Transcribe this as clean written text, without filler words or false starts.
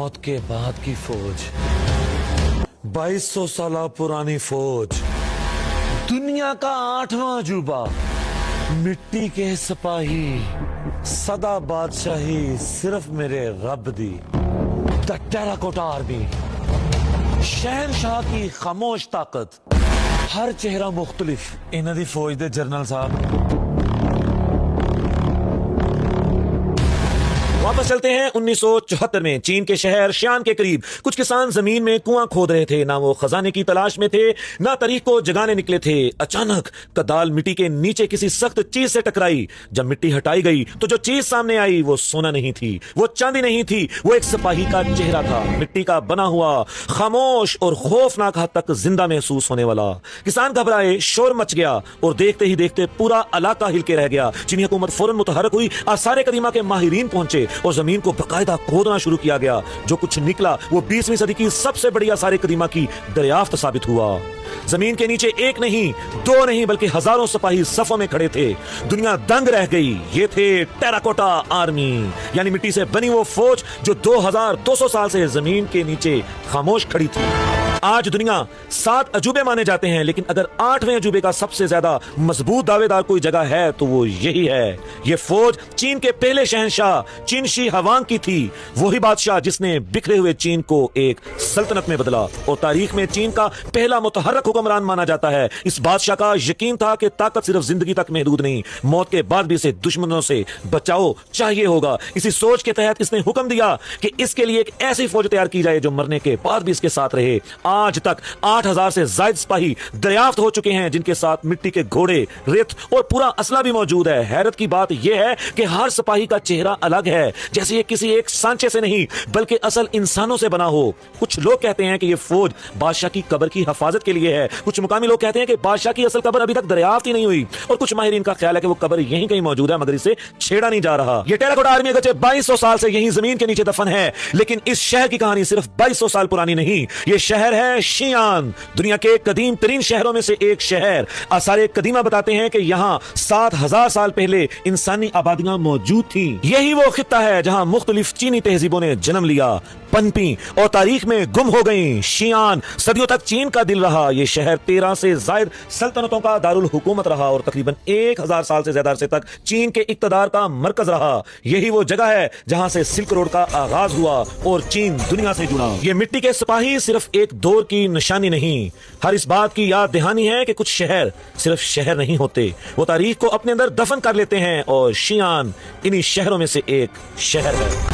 मौत के बाद की फौज, 2200 साल पुरानी फौज, दुनिया का 8वां अजूबा, मिट्टी के सिपाही, सदा बादशाही सिर्फ मेरे रब दी, द टेराकोटा आर्मी, शहनशाह की खामोश ताकत, हर चेहरा मुख्तलिफ। इन्हां दी फौज दे जनरल साहब वापस चलते हैं 1974 में। चीन के शहर शियान के करीब कुछ किसान जमीन में कुआं खोद रहे थे। ना वो खजाने की तलाश में थे, ना तारीख को जगाने निकले थे। अचानक कदाल मिट्टी के नीचे किसी सख्त चीज से टकराई। जब मिट्टी हटाई गई तो जो चीज सामने आई वो सोना नहीं थी, वो चांदी नहीं थी, वो एक सिपाही का चेहरा था, मिट्टी का बना हुआ, खामोश और खौफनाक हद तक जिंदा महसूस होने वाला। किसान घबराए, शोर मच गया और देखते ही देखते पूरा इलाका हिल के रह गया। चीनी हुकूमत फौरन मुतहरक हुई। आसार कदीमा के माहिरीन पहुंचे और जमीन को बकायदा खोदना शुरू किया गया। जो कुछ निकला वो 20वीं सदी की सबसे बड़ी आसार कदीमा की दरियाफ्त साबित हुआ। जमीन के नीचे एक नहीं, दो नहीं, बल्कि हजारों सिपाही सफों में खड़े थे। दुनिया दंग रह गई। ये थे टेराकोटा आर्मी, यानी मिट्टी से बनी वो फौज जो 2200 साल से जमीन के नीचे खामोश खड़ी थी। आज दुनिया 7 अजूबे माने जाते हैं, लेकिन अगर 8वें अजूबे का सबसे ज्यादा मजबूत दावेदार कोई जगह है तो वो यही है। ये फौज चीन के पहले शहंशाह चिन शी हुआंग की थी। वही बादशाह जिसने बिखरे हुए चीन को एक सल्तनत में बदला और तारीख में चीन का पहला मुतहर्रक हुक्मरान माना जाता है। इस बादशाह का यकीन था कि ताकत सिर्फ जिंदगी तक महदूद नहीं, मौत के बाद भी इसे दुश्मनों से बचाओ चाहिए होगा। इसी सोच के तहत इसने हुक्म दिया कि इसके लिए एक ऐसी फौज तैयार की जाए जो मरने के बाद भी इसके साथ रहे। आज तक 8000 से ज्यादा सिपाही दरियाफ्त हो चुके हैं, जिनके साथ मिट्टी के घोड़े, रेत और पूरा असला भी मौजूद है। हैरत की बात यह है कि हर सिपाही का चेहरा अलग है, जैसे ये किसी एक सांचे से नहीं बल्कि असल इंसानों से बना हो। कुछ लोग कहते हैं कि यह फौज बादशाह की कब्र की हिफाजत के लिए है। कुछ मुकामी लोग कहते हैं कि बादशाह की असल कब्र अभी तक दरियाफ्त ही नहीं हुई और कुछ माहिरीन का ख्याल है कि वो कब्र यहीं कहीं मौजूद है, मगर इसे छेड़ा नहीं जा रहा। यह टेराकोटा आर्मी अगरचे 2200 साल से यहीं जमीन के नीचे दफन है, लेकिन इस शहर की कहानी सिर्फ 2200 साल पुरानी नहीं। यह शहर है शियान, दुनिया के कदीम तरीन शहरों में से एक शहर। आसार कदीमा बताते हैं कि यहाँ 7000 साल पहले इंसानी आबादियां मौजूद थी। यही वो खित्ता है जहां मुख्तलिफ चीनी तहजीबों ने जन्म लिया, पनपी और तारीख में गुम हो गई। शियान सदियों तक चीन का दिल रहा। यह शहर 13 से ज्यादा सल्तनतों का दारुल हुकूमत रहा और तकरीबन 1000 साल से ज्यादा अरसे तक चीन के इक्तदार का मरकज रहा। यही वो जगह है जहां से सिल्क रोड का आगाज हुआ और चीन दुनिया से जुड़ा। ये मिट्टी के सिपाही सिर्फ एक दौर की निशानी नहीं, हर इस बात की याद दहानी है कि कुछ शहर सिर्फ शहर नहीं होते, वो तारीख को अपने अंदर दफन कर लेते हैं और शियान इन्हीं शहरों में से एक शहर है।